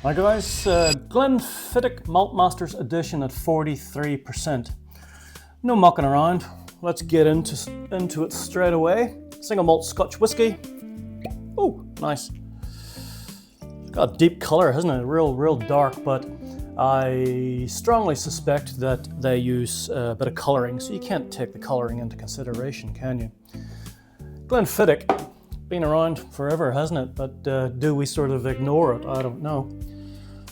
Hi guys, Glenfiddich Malt Masters edition at 43%. No mucking around, let's get into it straight away. Single malt Scotch whiskey. Oh, nice. It's got a deep colour, hasn't it? Real dark, but I strongly suspect that they use a bit of colouring, so you can't take the colouring into consideration, can you? Glenfiddich, been around forever, hasn't it? But do we sort of ignore it? I don't know.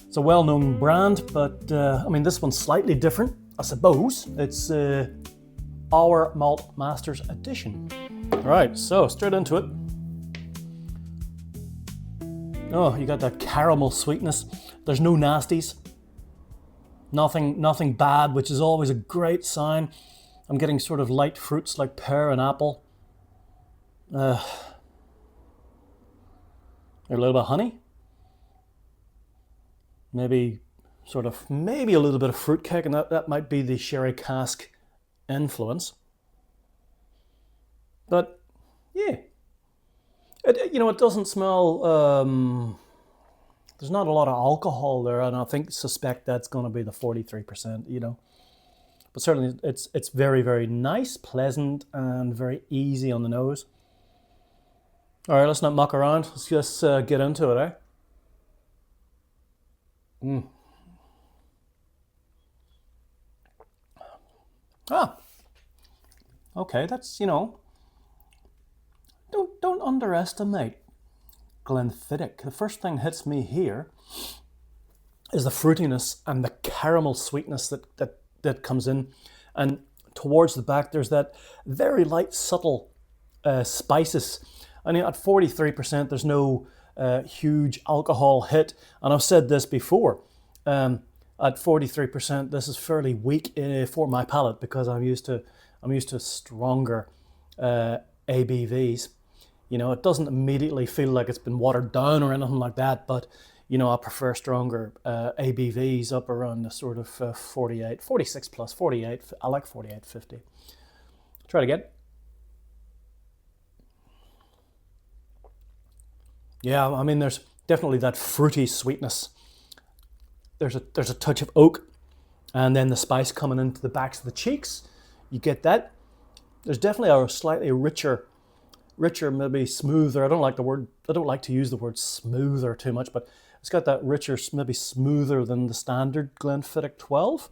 It's a well-known brand, but I mean, this one's slightly different, I suppose. It's our Malt Masters edition. All right, so straight into it. Oh, you got that caramel sweetness. There's no nasties. Nothing bad, which is always a great sign. I'm getting sort of light fruits like pear and apple. A little bit of honey. Maybe a little bit of fruitcake, and that might be the sherry cask influence. But yeah, it doesn't smell. There's not a lot of alcohol there, and I suspect that's going to be the 43%. But certainly it's very, very nice, pleasant, and very easy on the nose. All right, let's not muck around. Let's just get into it, eh? Okay, that's, don't underestimate Glenfiddich. The first thing hits me here is the fruitiness and the caramel sweetness that comes in, and towards the back there's that very light, subtle spices. I mean, at 43%, there's no huge alcohol hit, and I've said this before. At 43%, this is fairly weak for my palate because I'm used to stronger ABVs. It doesn't immediately feel like it's been watered down or anything like that, but I prefer stronger ABVs up around the sort of 48, 46 plus 48. I like 48, 50. Try it again. Yeah, I mean, there's definitely that fruity sweetness. There's a touch of oak, and then the spice coming into the backs of the cheeks. You get that. There's definitely a slightly richer, maybe smoother. I don't like to use the word smoother too much, but it's got that richer, maybe smoother than the standard Glenfiddich 12,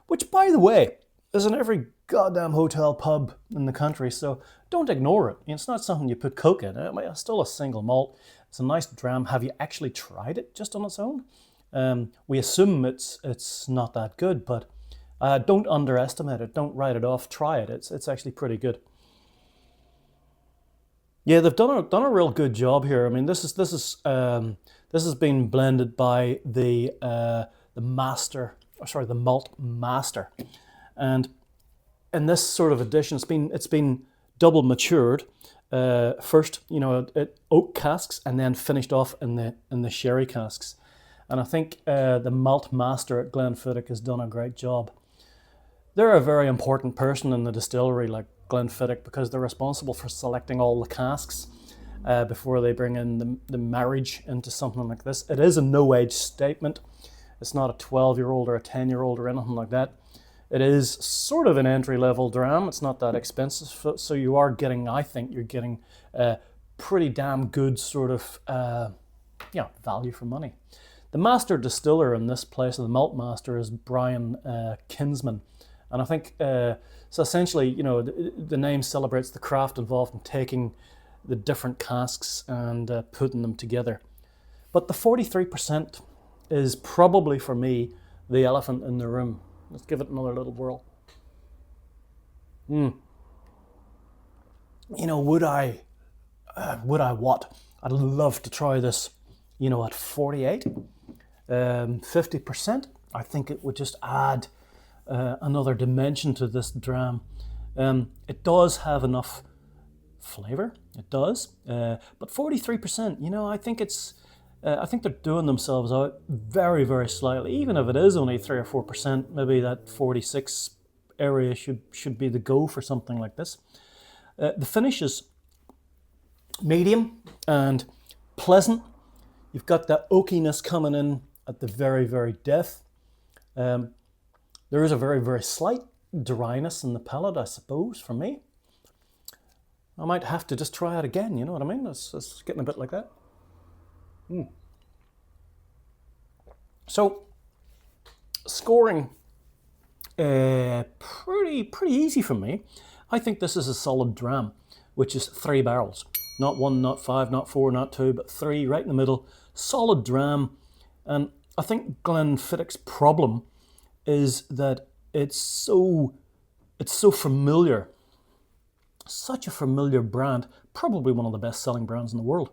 which, by the way, is in every goddamn hotel pub in the country, so don't ignore it. It's not something you put Coke in. It's still a single malt. It's a nice dram. Have you actually tried it just on its own? We assume it's not that good, but don't underestimate it. Don't write it off. Try it. It's actually pretty good. Yeah, they've done a real good job here. I mean, this has been blended by the Malt Master, and in this sort of edition, it's been double matured. First, oak casks, and then finished off in the sherry casks. And I think the Malt Master at Glenfiddich has done a great job. They're a very important person in the distillery, like Glenfiddich, because they're responsible for selecting all the casks before they bring in the marriage into something like this. It is a no-age statement. It's not a 12-year-old or a 10-year-old or anything like that. It is sort of an entry-level dram. It's not that expensive, so you are getting, I think you're getting pretty damn good sort of value for money. The master distiller in this place, the Malt Master, is Brian Kinsman. And I think, so essentially, the name celebrates the craft involved in taking the different casks and putting them together. But the 43% is probably, for me, the elephant in the room. Let's give it another little whirl. Would I what? I'd love to try this, at 48. 50%, I think it would just add another dimension to this dram. It does have enough flavor, it does, but 43%, I think I think they're doing themselves out very, very slightly. Even if it is only 3 or 4%, maybe that 46 area should be the go for something like this. The finish is medium and pleasant. You've got that oakiness coming in at the very, very depth. There is a very, very slight dryness in the palate, I suppose, for me. I might have to just try it again, you know what I mean? It's getting a bit like that. So, scoring, pretty easy for me. I think this is a solid dram, which is 3 barrels. Not 1, not 5, not 4, not 2, but 3, right in the middle. Solid dram. And I think Glenfiddich's problem is that it's so familiar. Such a familiar brand, probably one of the best selling brands in the world.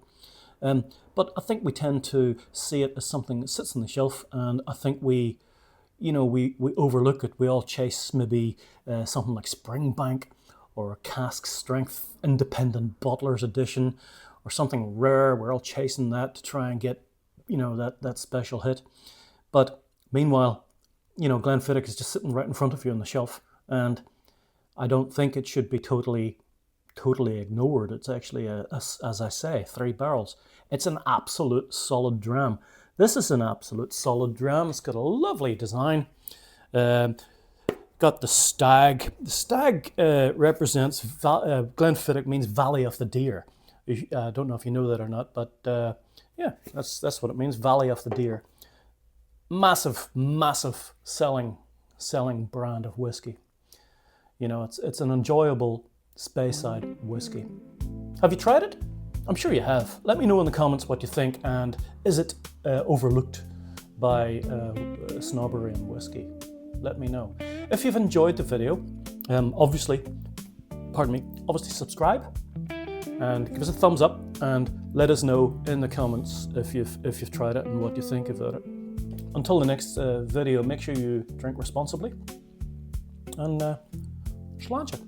But I think we tend to see it as something that sits on the shelf, and I think we overlook it. We all chase maybe something like Springbank or a cask strength independent bottlers edition or something rare. We're all chasing that to try and get, that special hit. But meanwhile, Glenfiddich is just sitting right in front of you on the shelf, and I don't think it should be totally ignored. It's actually, as I say, 3 barrels. It's an absolute solid dram. This is an absolute solid dram. It's got a lovely design. Got the stag. The stag represents, Glenfiddich means Valley of the Deer. I don't know if you know that or not, but yeah, that's what it means, Valley of the Deer. Massive selling brand of whiskey. It's an enjoyable Speyside whiskey. Have you tried it? I'm sure you have. Let me know in the comments what you think, and is it overlooked by snobbery and whiskey? Let me know. If you've enjoyed the video, obviously subscribe and give us a thumbs up, and let us know in the comments if you've tried it and what you think about it. Until the next video, make sure you drink responsibly, and sláinte.